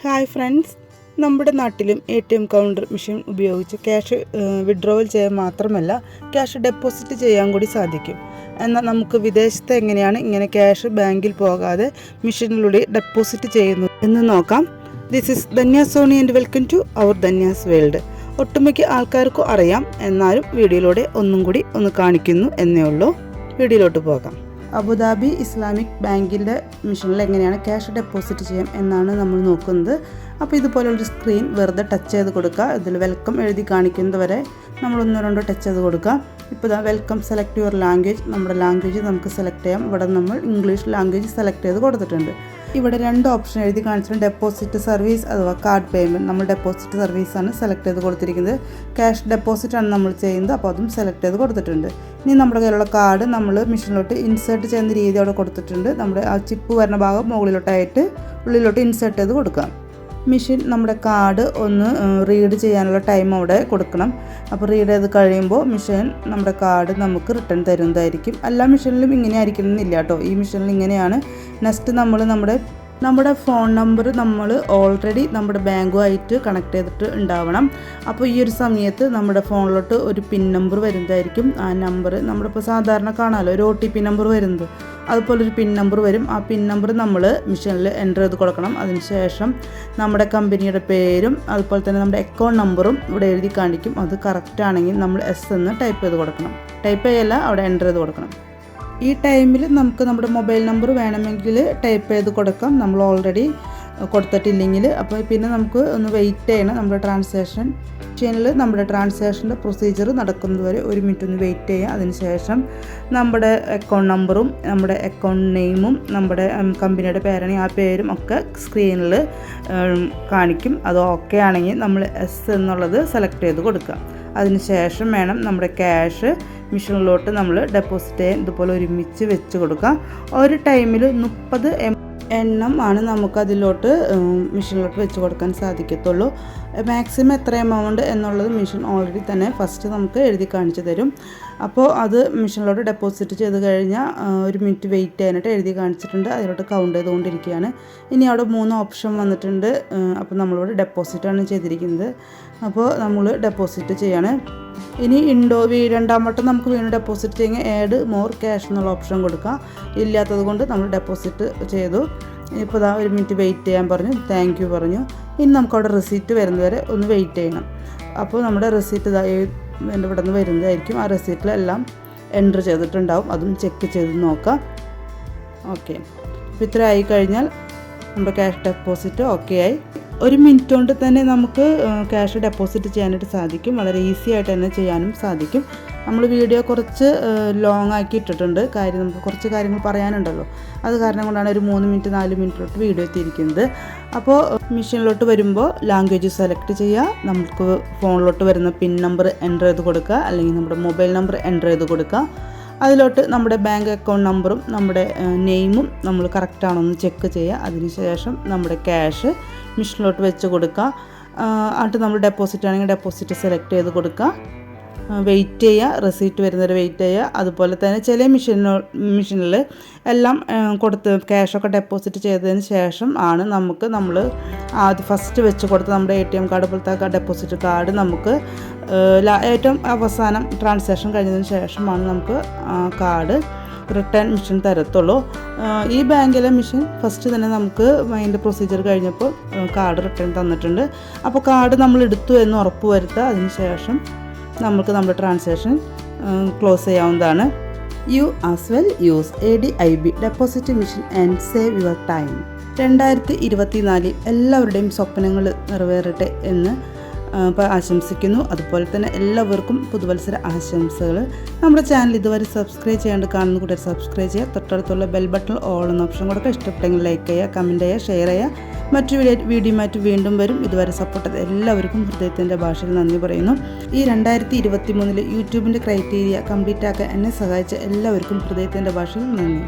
Hi friends, നമ്മുടെ നാട്ടിലും ATM counter machine ഉപയോഗിച്ച് ക്യാഷ് വിഡ്രോവൽ ചെയ്യാൻ മാത്രമല്ല ക്യാഷ് ഡെപ്പോസിറ്റ് ചെയ്യാൻ കൂടി സാധിക്കും. എന്നാൽ നമുക്ക് വിദേശത്ത് എങ്ങനെയാണ് ഇങ്ങനെ ക്യാഷ് ബാങ്കിൽ പോകാതെ മെഷീനിലൂടെ ഡെപ്പോസിറ്റ് ചെയ്യുന്നത് എന്ന് നോക്കാം. This is Dhanya Soni and welcome to our Dhanya's world. ഒട്ടുമിക്ക ആൾക്കാർക്കും അറിയാം, എന്നാലും വീഡിയോയിലൂടെ ഒന്നും കൂടി ഒന്ന് കാണിക്കുന്നു എന്നേ ഉള്ളൂ. വീഡിയോയിലോട്ട് പോകാം. അബുദാബി ഇസ്ലാമിക് ബാങ്കിൻ്റെ മെഷീനിൽ എങ്ങനെയാണ് ക്യാഷ് ഡെപ്പോസിറ്റ് ചെയ്യാം എന്നാണ് നമ്മൾ നോക്കുന്നത്. അപ്പോൾ ഇതുപോലൊരു സ്ക്രീൻ വെറുതെ ടച്ച് ചെയ്ത് കൊടുക്കുക. ഇതിൽ വെൽക്കം എഴുതി കാണിക്കുന്നത് വരെ നമ്മൾ ഒന്നോ രണ്ടോ ടച്ച് ചെയ്ത് കൊടുക്കുക. ഇപ്പോൾ ഇതാ വെൽക്കം സെലക്ട് യുവർ ലാംഗ്വേജ്, നമ്മുടെ ലാംഗ്വേജ് നമുക്ക് സെലക്ട് ചെയ്യാം. ഇവിടെ നമ്മൾ ഇംഗ്ലീഷ് ലാംഗ്വേജ് സെലക്ട് ചെയ്ത് കൊടുത്തിട്ടുണ്ട്. ഇവിടെ രണ്ട് ഓപ്ഷൻ എഴുതി കാണിച്ചിട്ടുണ്ട്. ഡെപ്പോസിറ്റ് സർവീസ് അഥവാ കാർഡ് പേയ്മെൻറ്റ്. നമ്മൾ ഡെപ്പോസിറ്റ് സർവീസാണ് സെലക്ട് ചെയ്ത് കൊടുത്തിരിക്കുന്നത്. ക്യാഷ് ഡെപ്പോസിറ്റ് ആണ് നമ്മൾ ചെയ്യുന്നത്, അപ്പോൾ അതും സെലക്ട് ചെയ്ത് കൊടുത്തിട്ടുണ്ട്. ഇനി നമ്മുടെ കയ്യിലുള്ള കാർഡ് നമ്മൾ മെഷീനിലോട്ട് ഇൻസേർട്ട് ചെയ്യുന്ന രീതി അവിടെ കൊടുത്തിട്ടുണ്ട്. നമ്മുടെ ആ ചിപ്പ് വരുന്ന ഭാഗം മുകളിലോട്ടായിട്ട് ഉള്ളിലോട്ട് ഇൻസേർട്ട് ചെയ്ത് കൊടുക്കാം. മെഷീൻ നമ്മുടെ കാർഡ് ഒന്ന് റീഡ് ചെയ്യാനുള്ള ടൈം അവിടെ കൊടുക്കണം. അപ്പോൾ റീഡ് ചെയ്ത് കഴിയുമ്പോൾ മെഷീൻ നമ്മുടെ കാർഡ് നമുക്ക് റിട്ടേൺ തരുന്നതായിരിക്കും. എല്ലാ മെഷീനിലും ഇങ്ങനെ ആയിരിക്കണം എന്നില്ല കേട്ടോ. ഈ മെഷീനിൽ ഇങ്ങനെയാണ്. നെക്സ്റ്റ് നമ്മൾ നമ്മുടെ ഫോൺ നമ്പർ നമ്മൾ ഓൾറെഡി നമ്മുടെ ബാങ്കുമായിട്ട് കണക്ട് ചെയ്തിട്ട് ഉണ്ടാവണം. അപ്പോൾ ഈ ഒരു സമയത്ത് നമ്മുടെ ഫോണിലോട്ട് ഒരു പിൻ നമ്പർ വരുന്നതായിരിക്കും. ആ നമ്പർ നമ്മളിപ്പോൾ സാധാരണ കാണാമല്ലോ, ഒരു OTP നമ്പർ വരുന്നത്, അതുപോലൊരു പിൻ നമ്പർ വരും. ആ പിൻ നമ്പർ നമ്മൾ മെഷീനിൽ എൻ്റർ ചെയ്ത് കൊടുക്കണം. അതിനുശേഷം നമ്മുടെ കമ്പനിയുടെ പേരും അതുപോലെ തന്നെ നമ്മുടെ അക്കൗണ്ട് നമ്പറും ഇവിടെ എഴുതി കാണിക്കും. അത് കറക്റ്റ് ആണെങ്കിൽ നമ്മൾ S എന്ന് ടൈപ്പ് ചെയ്ത് കൊടുക്കണം. ടൈപ്പ് ചെയ്യല്ല, അവിടെ എൻ്റർ ചെയ്ത് കൊടുക്കണം. ഈ ടൈമിൽ നമുക്ക് നമ്മുടെ മൊബൈൽ നമ്പർ വേണമെങ്കിൽ ടൈപ്പ് ചെയ്ത് കൊടുക്കാം, നമ്മൾ ഓൾറെഡി കൊടുത്തിട്ടില്ലെങ്കിൽ. അപ്പോൾ പിന്നെ നമുക്ക് ഒന്ന് വെയിറ്റ് ചെയ്യണം. നമ്മുടെ ട്രാൻസാക്ഷൻ മെഷീനിൽ നമ്മുടെ ട്രാൻസാക്ഷൻ്റെ പ്രൊസീജിയർ നടക്കുന്നത് വരെ 1 മിനിറ്റ് ഒന്ന് വെയിറ്റ് ചെയ്യുക. അതിനുശേഷം നമ്മുടെ അക്കൗണ്ട് നമ്പറും നമ്മുടെ അക്കൗണ്ട് നെയിമും നമ്മുടെ കമ്പനിയുടെ പേരാണെങ്കിൽ ആ പേരും ഒക്കെ സ്ക്രീനിൽ കാണിക്കും. അത് ഓക്കെ ആണെങ്കിൽ നമ്മൾ S എന്നുള്ളത് സെലക്ട് ചെയ്ത് കൊടുക്കുക. അതിനുശേഷം വേണം നമ്മുടെ ക്യാഷ് മെഷീനിലോട്ട് നമ്മൾ ഡെപ്പോസിറ്റ് ചെയ്യാൻ ഇതുപോലെ ഒരുമിച്ച് വെച്ച് കൊടുക്കുക. ഒരു ടൈമിൽ 30 എണ്ണം ആണ് നമുക്കതിലോട്ട് മെഷീനിലോട്ട് വെച്ച് കൊടുക്കാൻ സാധിക്കത്തുള്ളൂ. മാക്സിമം എത്ര എമൗണ്ട് എന്നുള്ളത് മെഷീൻ ഓൾറെഡി തന്നെ ഫസ്റ്റ് നമുക്ക് എഴുതി കാണിച്ചു തരും. അപ്പോൾ അത് മെഷീനിലോട്ട് ഡെപ്പോസിറ്റ് ചെയ്ത് കഴിഞ്ഞാൽ 1 മിനിറ്റ് വെയിറ്റ് ചെയ്യാനായിട്ട് എഴുതി കാണിച്ചിട്ടുണ്ട്. അതിലോട്ട് കൗണ്ട് ചെയ്തുകൊണ്ടിരിക്കുകയാണ്. ഇനി അവിടെ 3 ഓപ്ഷൻ വന്നിട്ടുണ്ട്. അപ്പോൾ നമ്മളിവിടെ ഡെപ്പോസിറ്റാണ് ചെയ്തിരിക്കുന്നത്. അപ്പോൾ നമ്മൾ ഡെപ്പോസിറ്റ് ചെയ്യാണ്. ഇനി രണ്ടാം വട്ടം നമുക്ക് വീണ്ടും ഡെപ്പോസിറ്റ് ചെയ്യുക ആഡ് മോർ ക്യാഷ് എന്നുള്ള ഓപ്ഷൻ കൊടുക്കുക. ഇല്ലാത്തത് കൊണ്ട് നമ്മൾ ഡെപ്പോസിറ്റ് ചെയ്തു. ഇപ്പോൾ 1 മിനിറ്റ് വെയിറ്റ് ചെയ്യാൻ പറഞ്ഞു, താങ്ക് യു പറഞ്ഞു. ഇനി നമുക്കവിടെ റെസീറ്റ് വരുന്നവരെ ഒന്ന് വെയിറ്റ് ചെയ്യണം. അപ്പോൾ നമ്മുടെ റെസീറ്റ് എൻ്റെ ഇവിടെ നിന്ന് വരുന്നതായിരിക്കും. ആ റെസീറ്റിലെല്ലാം എൻ്റർ ചെയ്തിട്ടുണ്ടാവും. അതും ചെക്ക് ചെയ്ത് നോക്കാം. ഓക്കെ, അപ്പോൾ ഇത്ര ആയി കഴിഞ്ഞാൽ നമ്മുടെ ക്യാഷ് ഡെപ്പോസിറ്റ് ഓക്കെ ആയി. 1 മിനിറ്റ് കൊണ്ട് തന്നെ നമുക്ക് ക്യാഷ് ഡെപ്പോസിറ്റ് ചെയ്യാനായിട്ട് സാധിക്കും. വളരെ ഈസി ആയിട്ട് തന്നെ ചെയ്യാനും സാധിക്കും. നമ്മൾ വീഡിയോ കുറച്ച് ലോങ് ആക്കി ഇട്ടിട്ടുണ്ട്. കാര്യം നമുക്ക് കുറച്ച് കാര്യങ്ങൾ പറയാനുണ്ടല്ലോ. അത് കാരണം കൊണ്ടാണ് ഒരു 3 മിനിറ്റ് 4 മിനിറ്റിലോട്ട് വീഡിയോ എത്തിയിരിക്കുന്നത്. അപ്പോൾ മെഷീനിലോട്ട് വരുമ്പോൾ ലാംഗ്വേജ് സെലക്ട് ചെയ്യുക. നമുക്ക് ഫോണിലോട്ട് വരുന്ന പിൻ നമ്പർ എൻ്റർ ചെയ്ത് കൊടുക്കുക, അല്ലെങ്കിൽ നമ്മുടെ മൊബൈൽ നമ്പർ എൻ്റർ ചെയ്ത് കൊടുക്കുക. അതിലോട്ട് നമ്മുടെ ബാങ്ക് അക്കൗണ്ട് നമ്പറും നമ്മുടെ നെയിമും നമ്മൾ കറക്റ്റാണോ എന്ന് ചെക്ക് ചെയ്യുക. അതിനുശേഷം നമ്മുടെ ക്യാഷ് മെഷീനിലോട്ട് വെച്ച് കൊടുക്കുക. എന്നിട്ട് നമ്മൾ ഡെപ്പോസിറ്റ് ആണെങ്കിൽ ഡെപ്പോസിറ്റ് സെലക്ട് ചെയ്ത് കൊടുക്കുക. വെയിറ്റ് ചെയ്യുക, റെസീറ്റ് വരുന്നവരെ വെയിറ്റ് ചെയ്യുക. അതുപോലെ തന്നെ ചില മെഷീനിൽ എല്ലാം കൊടുത്ത് ക്യാഷൊക്കെ ഡെപ്പോസിറ്റ് ചെയ്തതിന് ശേഷം ആണ് നമ്മൾ ആദ്യം ഫസ്റ്റ് വെച്ച് കൊടുത്ത നമ്മുടെ ATM കാർഡ് പോലത്തെ ഡെപ്പോസിറ്റ് കാർഡ് നമുക്ക് ഏറ്റവും അവസാനം ട്രാൻസാക്ഷൻ കഴിഞ്ഞതിന് ശേഷമാണ് നമുക്ക് കാർഡ് റിട്ടേൺ മെഷീൻ തരത്തുള്ളൂ. ഈ ബാങ്കിലെ മെഷീൻ ഫസ്റ്റ് തന്നെ നമുക്ക് അതിൻ്റെ പ്രൊസീജിയർ കഴിഞ്ഞപ്പോൾ കാർഡ് റിട്ടേൺ തന്നിട്ടുണ്ട്. അപ്പോൾ കാർഡ് നമ്മൾ എടുത്തു എന്ന് ഉറപ്പ് വരുത്തുക. അതിന് ശേഷം നമുക്ക് നമ്മുടെ ട്രാൻസാക്ഷൻ ക്ലോസ് ചെയ്യാവുന്നതാണ്. You as well use ADIB deposit machine and save your time. 2024 എല്ലാവരുടെയും സ്വപ്നങ്ങൾ നിറവേറട്ടെ എന്ന് ആശംസിക്കുന്നു. അതുപോലെ തന്നെ എല്ലാവർക്കും പുതുവത്സര ആശംസകൾ. നമ്മുടെ ചാനൽ ഇതുവരെ സബ്സ്ക്രൈബ് ചെയ്യാണ്ട് കാണുന്ന കൂടെ സബ്സ്ക്രൈബ് ചെയ്യുക. തൊട്ടടുത്തുള്ള ബെൽ ബട്ടൺ ഓൾ എന്ന ഓപ്ഷൻ കൊടുക്കുക. ഇഷ്ടപ്പെട്ടെങ്കിൽ ലൈക്ക് ചെയ്യുക, കമൻറ്റ് ചെയ്യുക, ഷെയർ ചെയ്യുക. മറ്റൊരു വീഡിയോയുമായിട്ട് വീണ്ടും വരും. ഇതുവരെ സപ്പോർട്ട് ചെയ്ത എല്ലാവർക്കും ഹൃദയത്തിൻ്റെ ഭാഷയിൽ നന്ദി പറയുന്നു. ഈ 2023 യൂട്യൂബിൻ്റെ ക്രൈറ്റീരിയ കംപ്ലീറ്റ് ആക്കാൻ എന്നെ സഹായിച്ച എല്ലാവർക്കും ഹൃദയത്തിൻ്റെ ഭാഷയിൽ നന്ദി.